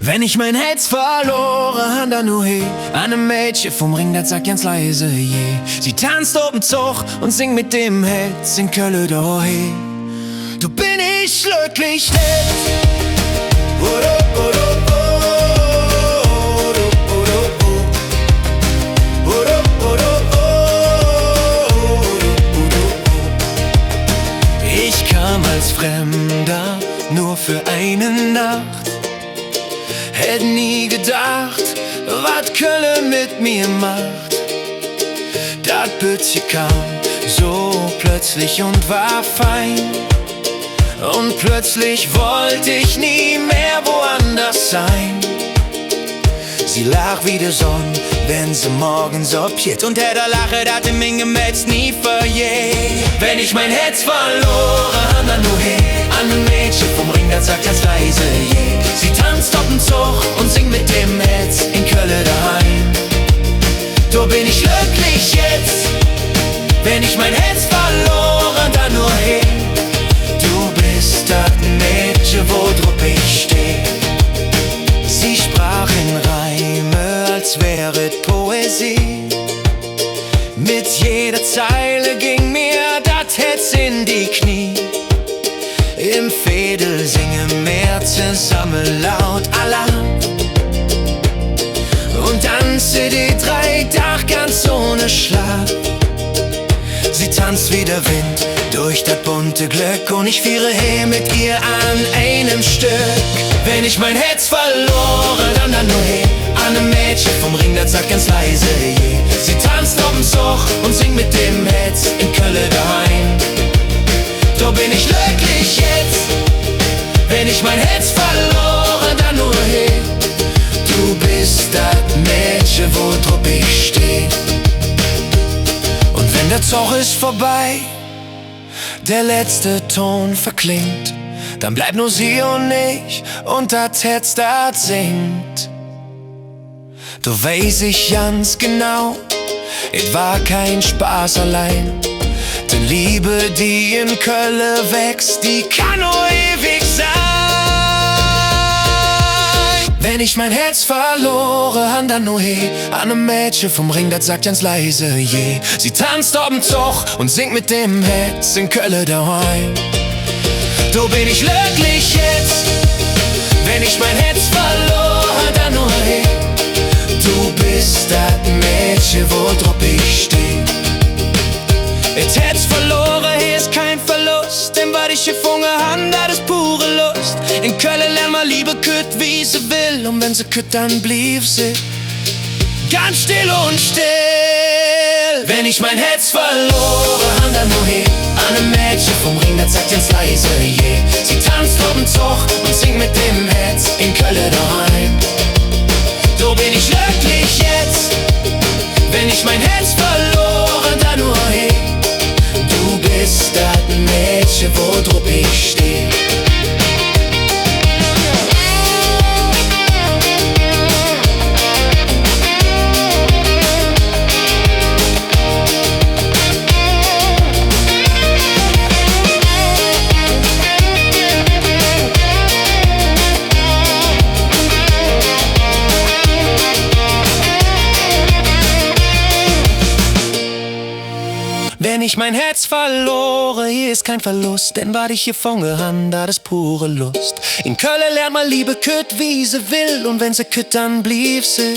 Wenn ich mein Herz verloren han, dann nur he an einem Mädchen vom Ring, das sagt ganz leise je. Sie tanzt ob'n Zug und singt mit dem Herz in Köln da he. Du bin ich glücklich nicht. Ich kam als Fremder nur für eine Nacht. Hätt nie gedacht, was Köln mit mir macht. Das Bützchen kam so plötzlich und war fein. Und plötzlich wollte ich nie mehr woanders sein. Sie lach wie der Sonn, wenn sie morgens objet. Und der Lache, dat im Ingemetz nie vergeht. Wenn ich mein Herz verloren, dann nur he an ein Mädchen vom Ring, das sagt ganz leise je. Sie tanzt ob'n Zug und singt mit dem Herz in Köln daheim. Da bin ich glücklich jetzt. Wenn ich mein Herz verloren, dann nur he. Du bist das Mädchen, wo drauf ich steh. Sie sprach in Reime, als wäre Poesie. Mit jeder Zeile ging mir das Herz in die Knie. Im Fädel singen wir zusammen laut Alarm. Und tanze die 3 Tage ganz ohne Schlaf. Sie tanzt wie der Wind durch das bunte Glück und ich fiere he mit ihr an einem Stück. Wenn ich mein Herz verloren, dann nur he an einem Mädchen vom Ring, das sagt ganz leise je. Sie tanzt ob'n Zug und singt mit dem Herz in Köln daheim. Da bin ich glücklich jetzt. Wenn ich mein Herz verloren, dann nur he. Du bist das Mädchen, wo drauf ich steh. Und wenn der Zug ist vorbei, der letzte Ton verklingt, dann bleibt nur sie und ich und das Herz, das singt. Da weiß ich ganz genau, es war kein Spaß allein. Die Liebe, die in Köln wächst, die kann nur ewig sein. Wenn ich mein Herz verloren han, dann nur he an einem Mädchen vom Ring, das sagt ganz leise je. Sie tanzt ob'n Zug und singt mit dem Herz in Köln daheim. Da bin ich glücklich jetzt. Wenn ich mein Herz verloren, dann nur he. Du bist das Mädchen, wo drauf ich steh. Et Herz verloren, hier ist kein Verlust. Denn was ich gefunden han, das ist pure Lust. In Köln lernt man Liebe kütt, wie sie will. Und wenn sie kütt, dann blieb sie ganz still und still. Wenn ich mein Herz verloren han, dann nur he an einem Mädchen vom Ring, das sagt ganz leise je. Sie tanzt ob'n Zug und singt mit dem Herz in Köln daheim. So bin ich glücklich jetzt. Wenn ich mein Herz verloren, dann nur he. Du bist das Mädchen, wo drauf ich steh. Wenn ich mein Herz verloren, hier ist kein Verlust. Denn was ich gefunden han, das ist pure Lust. In Köln lernt man Liebe kütt, wie sie will. Und wenn sie kütt, dann blieb sie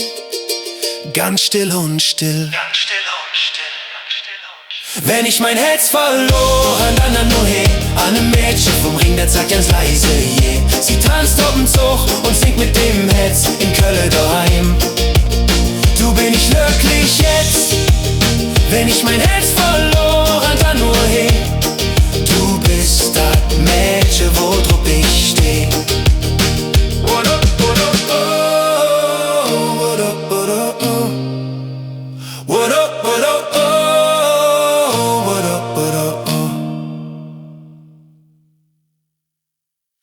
ganz still und still. Ganz still und still, ganz still und still. Wenn ich mein Herz verloren, dann nur he an einem Mädchen vom Ring, das sagt ganz leise je. Sie tanzt ob'n Zug und singt mit dem Herz in Köln daheim. Du bin ich glücklich jetzt. Wenn ich mein Herz